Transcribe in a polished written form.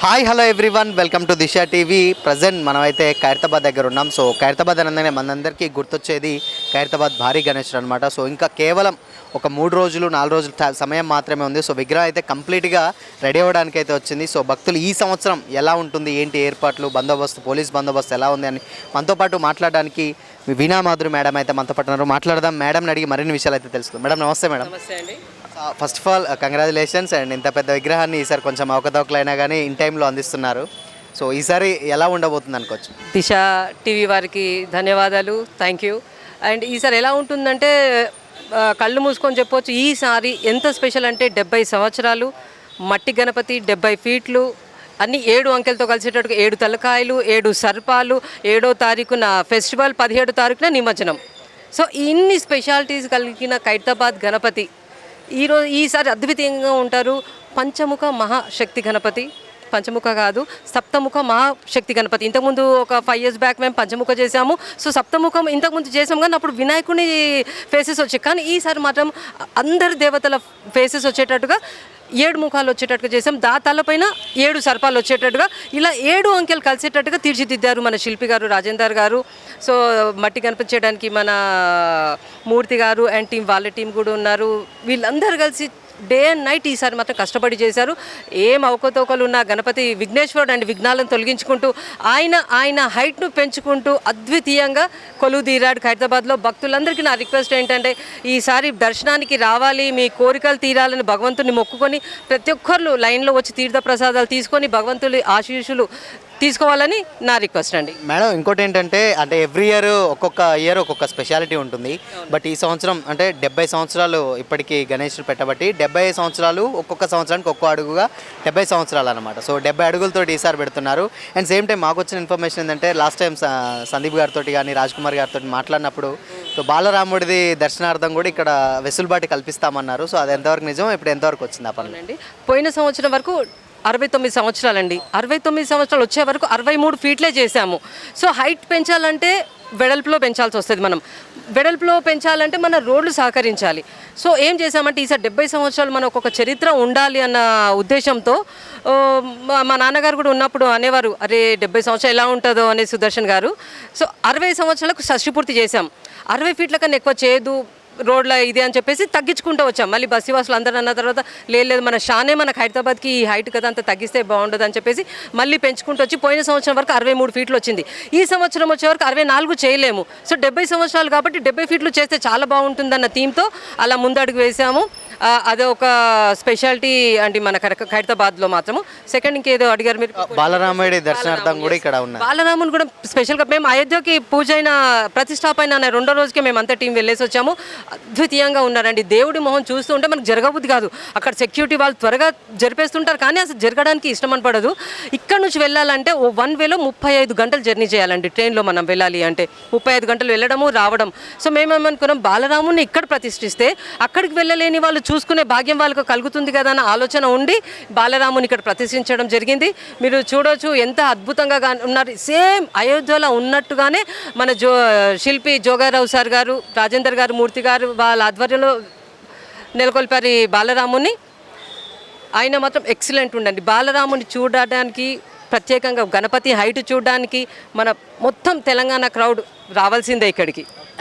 Hi hello everyone, welcome to Disha TV. Present మనమైతే ఖైరతాబాద్ దగ్గర ఉన్నాం. సో ఖైరతాబాద్ అనగానే మనందరికీ గుర్తొచ్చేది ఖైరతాబాద్ భారీ గణేశుడు అనమాట. సో ఇంకా కేవలం ఒక 3 రోజులు 4 రోజులు సమయం మాత్రమే ఉంది. సో విగ్రహం అయితే కంప్లీట్గా రెడీ అవ్వడానికి అయితే వచ్చింది. సో భక్తులు ఈ సంవత్సరం ఎలా ఉంటుంది, ఏంటి ఏర్పాట్లు, బందోబస్తు, పోలీస్ బందోబస్తు ఎలా ఉంది అని మనతో పాటు మాట్లాడడానికి వీణా మాధురి మేడం అయితే మనతో పాటు ఉన్నారు. మాట్లాడదాం. మేడంని అడిగి మరిన్ని విషయాలు అయితే తెలుసుకుందాం. మేడం నమస్తే. మేడం నమస్తే అండి. First of all congratulations. And ఇంత పెద్ద విగ్రహాన్ని ఈసారి కొంచెం అవకతవకలైనా కానీ ఇన్ టైంలో అందిస్తున్నారు. సో ఈసారి ఎలా ఉండబోతుంది అనుకోవచ్చు? దిశ టీవీ వారికి ధన్యవాదాలు, థ్యాంక్ యూ. అండ్ ఈసారి ఎలా ఉంటుందంటే కళ్ళు మూసుకొని చెప్పవచ్చు, ఈసారి ఎంత స్పెషల్ అంటే 70 సంవత్సరాలు మట్టి గణపతి, 70 ఫీట్లు, అన్ని 7 అంకెలతో కలిసేటట్టుగా 7 తలకాయలు, 7 సర్పాలు, 7వ తారీఖున ఫెస్టివల్, 17వ తారీఖున నిమజ్జనం. సో ఇన్ని స్పెషాలిటీస్ కలిగిన ఖైరతాబాద్ గణపతి ఈసారి అద్వితీయంగా ఉంటారు. పంచముఖ మహాశక్తి గణపతి, పంచముఖ కాదు సప్తముఖ మహాశక్తి గణపతి. ఇంతకుముందు ఒక 5 years బ్యాక్ మేము పంచముఖ చేసాము. సో సప్తముఖం ఇంతకుముందు చేసాము, కానీ అప్పుడు వినాయకుని ఫేసెస్ వచ్చాయి. కానీ ఈసారి మాత్రం అందరి దేవతల ఫేసెస్ వచ్చేటట్టుగా 7 ముఖాలు వచ్చేటట్టుగా చేసాం. తలపైన 7 సర్పాలు వచ్చేటట్టుగా ఇలా 7 అంకెలు కలిసేటట్టుగా తీర్చిదిద్దారు మన శిల్పి గారు, రాజేందర్ గారు. సో మట్టి గణపతి చేయడానికి మన మూర్తి గారు అండ్ వాళ్ళ టీం కూడా ఉన్నారు. వీళ్ళందరూ కలిసి డే అండ్ నైట్ ఈసారి మాత్రం కష్టపడి చేశారు. ఏం అవకతవకలు ఉన్న గణపతి విఘ్నేశ్వరుడు అండ్ విఘ్నాలను తొలగించుకుంటూ ఆయన హైట్ను పెంచుకుంటూ అద్వితీయంగా కొలువు తీరాడు ఖైరతాబాద్లో. భక్తులందరికీ నా రిక్వెస్ట్ ఏంటంటే ఈసారి దర్శనానికి రావాలి, మీ కోరికలు తీరాలని భగవంతుని మొక్కుకొని ప్రతి ఒక్కరు లైన్లో వచ్చి తీర్థ ప్రసాదాలు తీసుకొని భగవంతుని ఆశీస్సులు తీసుకోవాలని నా రిక్వెస్ట్ అండి. మేడం ఇంకోటి ఏంటంటే, అంటే ఎవ్రీ ఒక్కొక్క ఇయర్ ఒక్కొక్క స్పెషాలిటీ ఉంటుంది. బట్ ఈ సంవత్సరం అంటే 70 సంవత్సరాలు ఇప్పటికీ గణేశుడు పెట్టబట్టి 70 సంవత్సరాలు, ఒక్కొక్క సంవత్సరానికి ఒక్కో అడుగుగా 70 సంవత్సరాలు అనమాట. సో 70 అడుగులతో ఈసారి పెడుతున్నారు. అండ్ సేమ్ టైం మాకు వచ్చిన ఇన్ఫర్మేషన్ ఏంటంటే, లాస్ట్ టైం సందీప్ గారితో కానీ రాజ్ కుమార్ గారితో మాట్లాడినప్పుడు సో బాలరాముడిది దర్శనార్థం కూడా ఇక్కడ వెసులుబాటు కల్పిస్తామన్నారు. సో అది ఎంతవరకు నిజం, ఇప్పుడు ఎంతవరకు వచ్చింది ఆ పని అండి? పోయిన సంవత్సరం వరకు 69 సంవత్సరాలండి. 69 సంవత్సరాలు వచ్చే వరకు 63 ఫీట్లే చేశాము. సో హైట్ పెంచాలంటే వెడల్పులో పెంచాల్సి వస్తుంది. మనం వెడల్పులో పెంచాలంటే మన రోడ్లు సహకరించాలి. సో ఏం చేశామంటే ఈసారి 70 సంవత్సరాలు మనకు ఒక చరిత్ర ఉండాలి అన్న ఉద్దేశంతో మా నాన్నగారు కూడా ఉన్నప్పుడు అనేవారు, అరే 70 సంవత్సరాలు ఎలా ఉంటుందో అనే సుదర్శన్ గారు. సో 60 సంవత్సరాలకు షష్టి పూర్తి చేశాం. 60 ఫీట్ల కన్నా ఎక్కువ చేయదు రోడ్ల ఇది అని చెప్పేసి తగ్గించుకుంటూ వచ్చాం. మళ్ళీ బస్సీవాసులు అందరూ అన్న తర్వాత లేదు మన షానే మనకు హైదరాబాద్కి ఈ హైట్ కదా అంత తగ్గిస్తే బాగుండదు అని చెప్పేసి మళ్ళీ పెంచుకుంటూ వచ్చి పోయిన సంవత్సరం వరకు 63 ఫీట్లు వచ్చింది. ఈ సంవత్సరం వచ్చే వరకు 64 చేయలేము. సో 70 సంవత్సరాలు కాబట్టి 70 ఫీట్లు చేస్తే చాలా బాగుంటుందన్న థీమ్తో అలా ముందడుగు వేసాము. అదొక స్పెషాలిటీ అండి మన ఖైరతాబాద్లో మాత్రము. సెకండ్ ఇంకేదో అడిగారు మీరు, బాలరాముడి దర్శనార్థం కూడా ఇక్కడ ఉన్నాయి. బాలరాముని కూడా స్పెషల్గా మేము అయోధ్యకి పూజ అయిన ప్రతిష్టాపన అనే 2వ రోజుకే మేము అంతా టీం వెళ్ళేసి వచ్చాము. అద్వితీయంగా ఉన్నారండి. దేవుడి మొహం చూస్తూ ఉంటే మనకు జరగబుద్ధి కాదు. అక్కడ సెక్యూరిటీ వాళ్ళు త్వరగా జరిపేస్తుంటారు, కానీ అసలు జరగడానికి ఇష్టం పడదు. ఇక్కడ నుంచి వెళ్ళాలంటే ఓ 1 వేలో 35 గంటలు జర్నీ చేయాలండి. ట్రైన్లో మనం వెళ్ళాలి అంటే 35 గంటలు వెళ్ళడము రావడం. సో మేమేమనుకున్నాం, బాలరాముని ఇక్కడ ప్రతిష్ఠిస్తే అక్కడికి వెళ్ళలేని వాళ్ళు చూసుకునే భాగ్యం వాళ్ళకు కలుగుతుంది కదా అన్న ఆలోచన ఉండి బాలరాముని ఇక్కడ ప్రతిష్ఠించడం జరిగింది. మీరు చూడవచ్చు ఎంత అద్భుతంగా ఉన్నారు. సేమ్ అయోధ్యలో ఉన్నట్టుగానే మన శిల్పి జోగారావు సార్ గారు, రాజేందర్ గారు, మూర్తి గారు వాళ్ళ ఆధ్వర్యంలో నెలకొల్పారు బాలరాముని. ఆయన మాత్రం ఎక్సలెంట్ ఉండండి. బాలరాముని చూడడానికి ప్రత్యేకంగా గణపతి హైట్ చూడడానికి మన మొత్తం తెలంగాణ క్రౌడ్ రావాల్సిందే ఇక్కడికి.